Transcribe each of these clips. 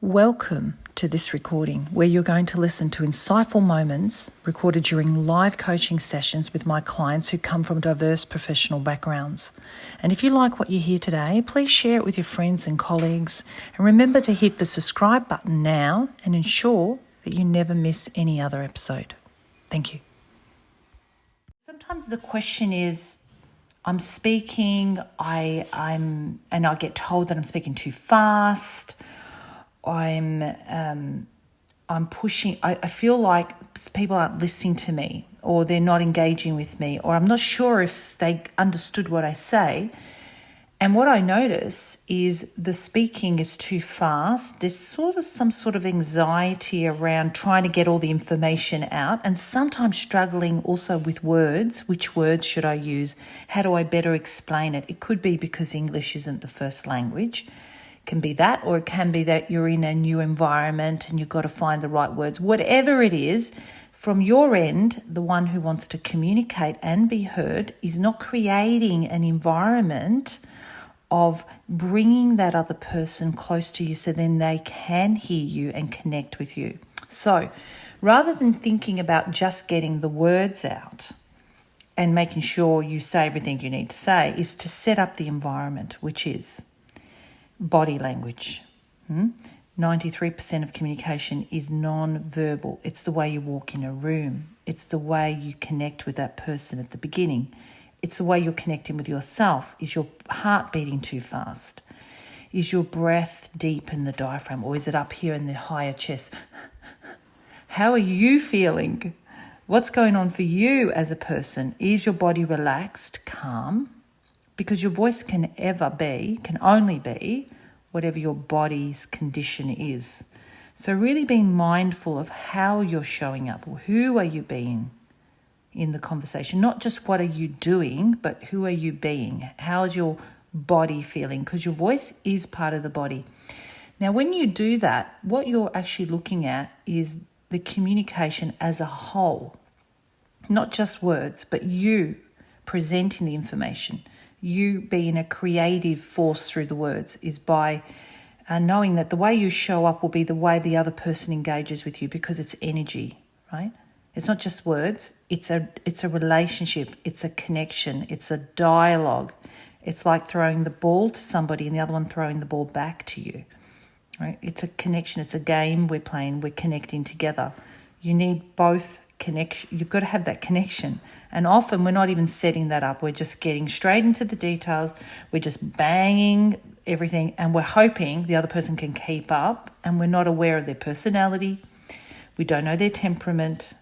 Welcome to this recording where you're going to listen to insightful moments recorded during live coaching sessions with my clients who come from diverse professional backgrounds. And if you like what you hear today, please share it with your friends and colleagues. And remember to hit the subscribe button now and ensure that you never miss any other episode. Thank you. Sometimes the question is, I'm speaking, and I get told that I'm speaking too fast. I'm pushing. I feel like people aren't listening to me, or they're not engaging with me, or I'm not sure if they understood what I say. And what I notice is the speaking is too fast. There's some sort of anxiety around trying to get all the information out, and sometimes struggling also with words. Which words should I use? How do I better explain it? It could be because English isn't the first language. Can be that, or it can be that you're in a new environment and you've got to find the right words. Whatever it is, from your end, the one who wants to communicate and be heard is not creating an environment of bringing that other person close to you so then they can hear you and connect with you. So rather than thinking about just getting the words out and making sure you say everything you need to say, is to set up the environment, which is body language. 93% of communication is non-verbal. It's the way you walk in a room. It's the way you connect with that person at the beginning. It's the way you're connecting with yourself. Is your heart beating too fast? Is your breath deep in the diaphragm, or is it up here in the higher chest? How are you feeling? What's going on for you as a person? Is your body relaxed, calm? Because your voice can only be whatever your body's condition is. So really being mindful of how you're showing up, or who are you being in the conversation. Not just what are you doing, but who are you being? How's your body feeling? Because your voice is part of the body. Now, when you do that, what you're actually looking at is the communication as a whole. Not just words, but you presenting the information. You being a creative force through the words is by knowing that the way you show up will be the way the other person engages with you, because it's energy, right? It's not just words. It's a relationship. It's a connection. It's a dialogue. It's like throwing the ball to somebody and the other one throwing the ball back to you, right? It's a connection. It's a game we're playing. We're connecting together. You need both connection. You've got to have that connection. And often we're not even setting that up. We're just getting straight into the details. We're just banging everything, and we're hoping the other person can keep up, and we're not aware of their personality. We don't know their temperament.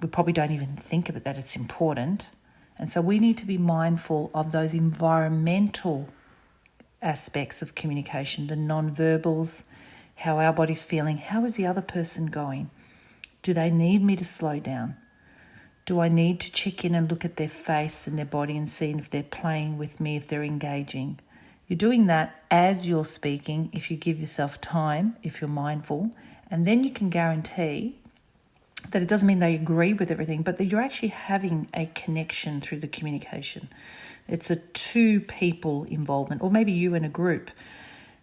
We probably don't even think of it, that it's important. And so we need to be mindful of those environmental aspects of communication, the non-verbals, how our body's feeling. How is the other person going? Do they need me to slow down? Do I need to check in and look at their face and their body and see if they're playing with me, if they're engaging? You're doing that as you're speaking, if you give yourself time, if you're mindful, and then you can guarantee that it doesn't mean they agree with everything, but that you're actually having a connection through the communication. It's a two people involvement, or maybe you and a group,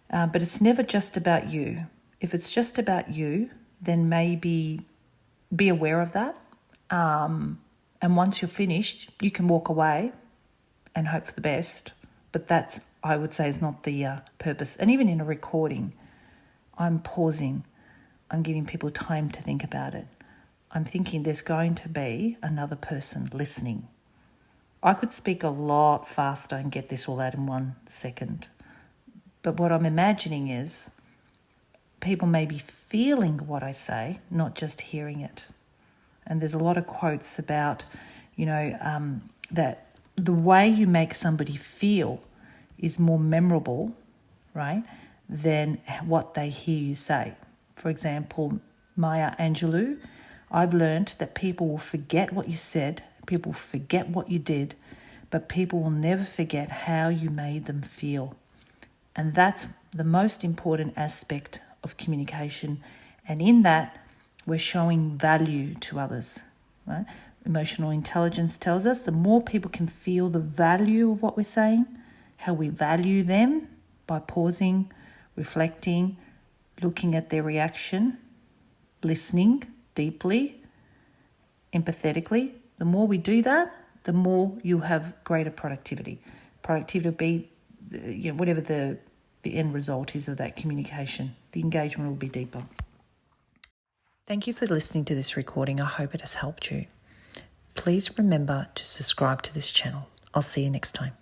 but it's never just about you. If it's just about you, then maybe be aware of that. And once you're finished, you can walk away and hope for the best. But that's, I would say, is not the purpose. And even in a recording, I'm pausing. I'm giving people time to think about it. I'm thinking there's going to be another person listening. I could speak a lot faster and get this all out in 1 second. But what I'm imagining is people may be feeling what I say, not just hearing it. And there's a lot of quotes about, that the way you make somebody feel is more memorable, right, than what they hear you say. For example, Maya Angelou, I've learned that people will forget what you said, people will forget what you did, but people will never forget how you made them feel. And that's the most important aspect of communication. And in that, we're showing value to others, right? Emotional intelligence tells us the more people can feel the value of what we're saying, how we value them by pausing, reflecting, looking at their reaction, listening deeply, empathetically. The more we do that, the more you have greater productivity. Productivity will be, whatever the end result is of that communication. The engagement will be deeper. Thank you for listening to this recording. I hope it has helped you. Please remember to subscribe to this channel. I'll see you next time.